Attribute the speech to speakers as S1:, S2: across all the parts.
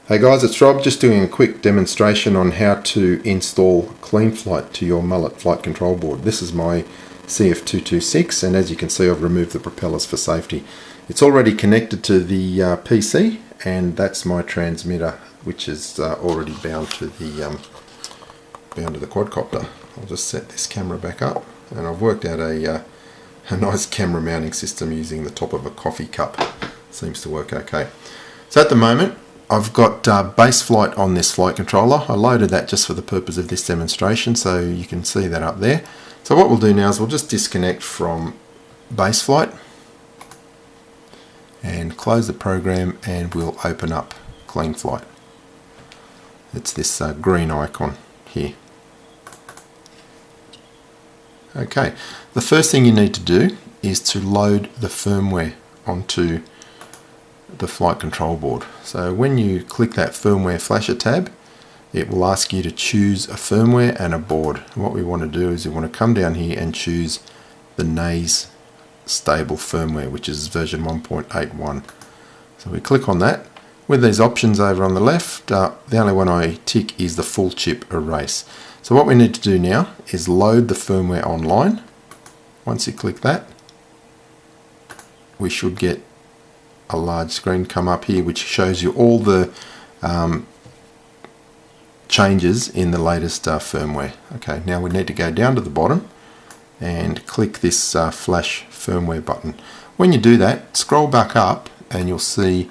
S1: Hey guys, it's Rob, just doing a quick demonstration on how to install Cleanflight to your Mullet flight control board. This is my CF226, and as you can see I've removed the propellers for safety. It's already connected to the PC, and that's my transmitter, which is already bound to the quadcopter. I'll just set this camera back up, and I've worked out a nice camera mounting system using the top of a coffee cup. Seems to work okay. So at the moment I've got base flight on this flight controller. I loaded that just for the purpose of this demonstration, so you can see that up there. So what we'll do now is we'll just disconnect from base flight and close the program, and we'll open up Cleanflight. It's this green icon here. Okay, the first thing you need to do is to load the firmware onto the flight control board. So when you click that firmware flasher tab, it will ask you to choose a firmware and a board. And what we want to do is we want to come down here and choose the Naze stable firmware, which is version 1.81. So we click on that. With these options over on the left, the only one I tick is the full chip erase. So what we need to do now is load the firmware online. Once you click that, we should get a large screen come up here which shows you all the changes in the latest firmware. Okay, now we need to go down to the bottom and click this flash firmware button. When you do that, scroll back up and you'll see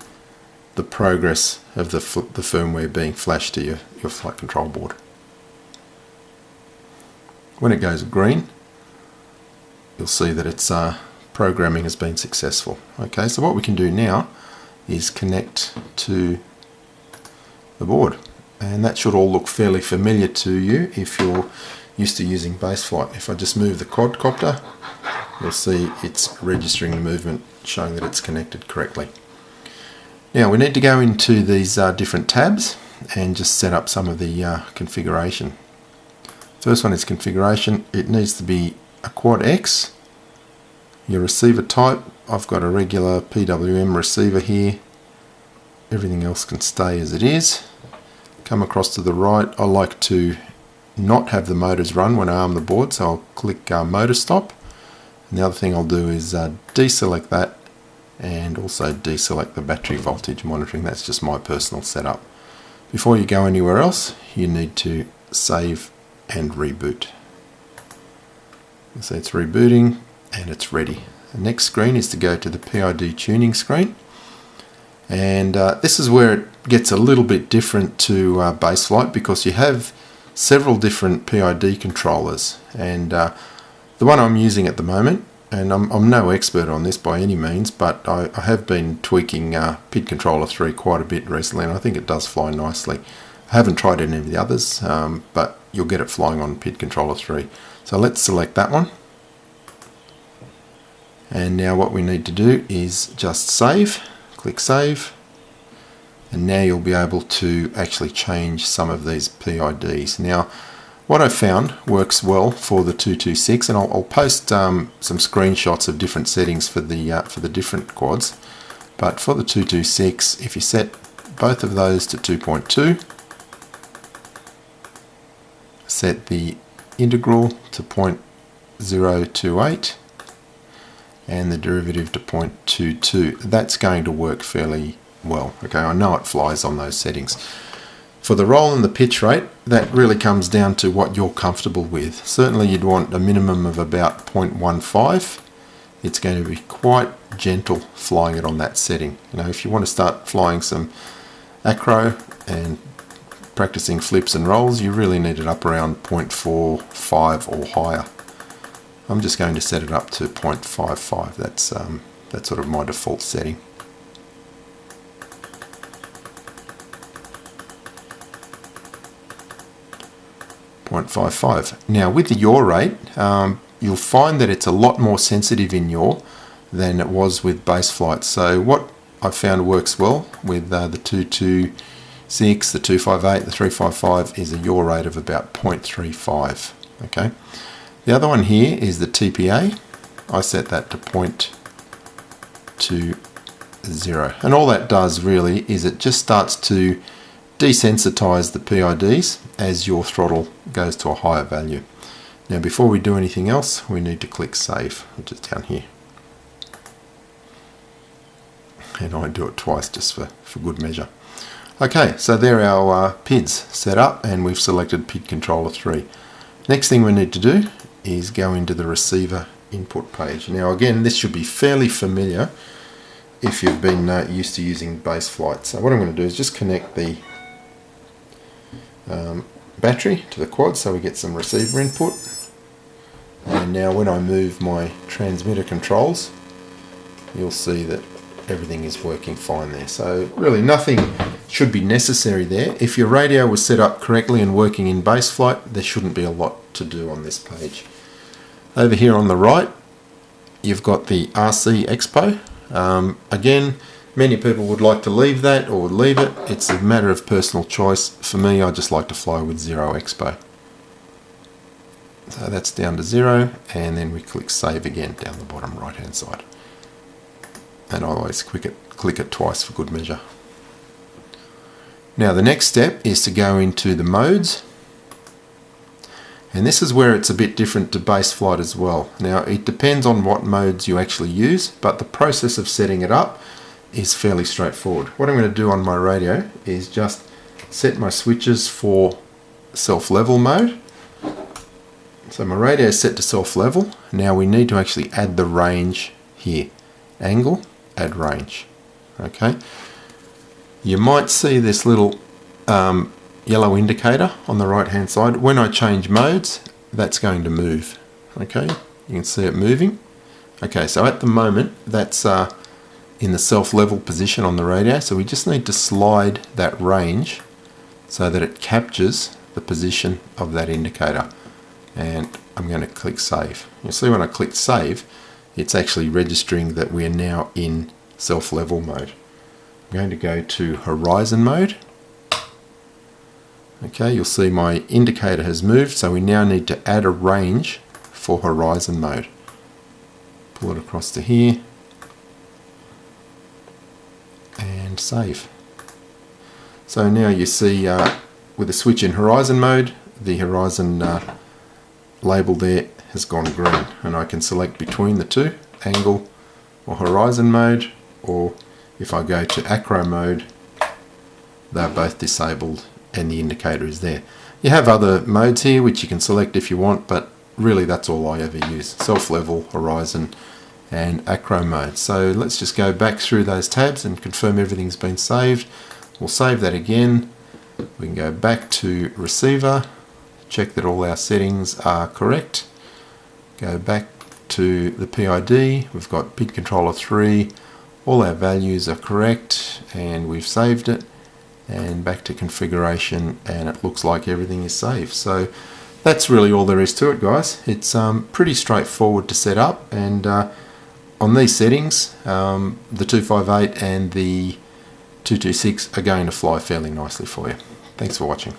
S1: the progress of the firmware being flashed to your flight control board. When it goes green, you'll see that it's programming has been successful. Okay, so what we can do now is connect to the board, and that should all look fairly familiar to you if you're used to using base flight. If I just move the quadcopter, you'll see it's registering the movement, showing that it's connected correctly. Now we need to go into these different tabs and just set up some of the configuration. First one is configuration. It needs to be a quad X. Your receiver type, I've got a regular PWM receiver here. Everything else can stay as it is. Come across to the right, I like to not have the motors run when I arm the board, so I'll click motor stop. And the other thing I'll do is deselect that, and also deselect the battery voltage monitoring. That's just my personal setup. Before you go anywhere else, you need to save and reboot. So it's rebooting and it's ready. The next screen is to go to the PID tuning screen, and this is where it gets a little bit different to base flight, because you have several different PID controllers, and the one I'm using at the moment, and I'm no expert on this by any means, but I have been tweaking PID controller 3 quite a bit recently, and I think it does fly nicely. I haven't tried any of the others, but you'll get it flying on PID controller 3. So let's select that one. And now what we need to do is just save, click save, and now you'll be able to actually change some of these PIDs. Now what I found works well for the 226, and I'll post some screenshots of different settings for the different quads, but for the 226, if you set both of those to 2.2, set the integral to 0.028, and the derivative to 0.22. That's going to work fairly well. Okay, I know it flies on those settings. For the roll and the pitch rate, that really comes down to what you're comfortable with. Certainly you'd want a minimum of about 0.15. It's going to be quite gentle flying it on that setting. You know, if you want to start flying some acro and practicing flips and rolls, you really need it up around 0.45 or higher. I'm just going to set it up to 0.55. That's sort of my default setting. .55. Now with the yaw rate, you'll find that it's a lot more sensitive in yaw than it was with base flight. So what I found works well with the 226, the 258, the 355 is a yaw rate of about 0.35. Okay. The other one here is the TPA. I set that to 0.20, and all that does really is it just starts to desensitize the PIDs as your throttle goes to a higher value. Now before we do anything else, we need to click save, which is down here. And I do it twice just for good measure. Okay, so there are our PIDs set up, and we've selected PID controller 3. Next thing we need to do is go into the receiver input page. Now again, this should be fairly familiar if you've been used to using Cleanflight. So what I'm going to do is just connect the battery to the quad so we get some receiver input. And now when I move my transmitter controls, you'll see that everything is working fine there. So really nothing should be necessary there. If your radio was set up correctly and working in Cleanflight, there shouldn't be a lot to do on this page. Over here on the right, you've got the RC Expo. Again, many people would like to leave that or leave it. It's a matter of personal choice. For me, I just like to fly with 0 Expo. So that's down to 0, and then we click save again down the bottom right hand side. And I always click it twice for good measure. Now the next step is to go into the modes, and this is where it's a bit different to Cleanflight as well. Now it depends on what modes you actually use, but the process of setting it up is fairly straightforward. What I'm going to do on my radio is just set my switches for self-level mode. So my radio is set to self-level. Now we need to actually add the range here. Angle, add range. Okay. You might see this little yellow indicator on the right hand side. When I change modes, that's going to move. Okay, you can see it moving. Okay, so at the moment that's in the self-level position on the radio, so we just need to slide that range so that it captures the position of that indicator. And I'm going to click save. You'll see when I click save, it's actually registering that we're now in self-level mode. I'm going to go to horizon mode. Okay, you'll see my indicator has moved, so we now need to add a range for horizon mode. Pull it across to here and save. So now you see with the switch in horizon mode, the horizon label there has gone green, and I can select between the two, angle or horizon mode, or if I go to acro mode, they're both disabled and the indicator is there. You have other modes here which you can select if you want, but really that's all I ever use: self-level, horizon and acro mode. So let's just go back through those tabs and confirm everything's been saved. We'll save that again. We can go back to receiver, check that all our settings are correct, go back to the PID, we've got PID controller 3, all our values are correct, and we've saved it, and back to configuration, and it looks like everything is saved. So that's really all there is to it, guys. It's pretty straightforward to set up, and on these settings, the 258 and the 226 are going to fly fairly nicely for you. Thanks for watching.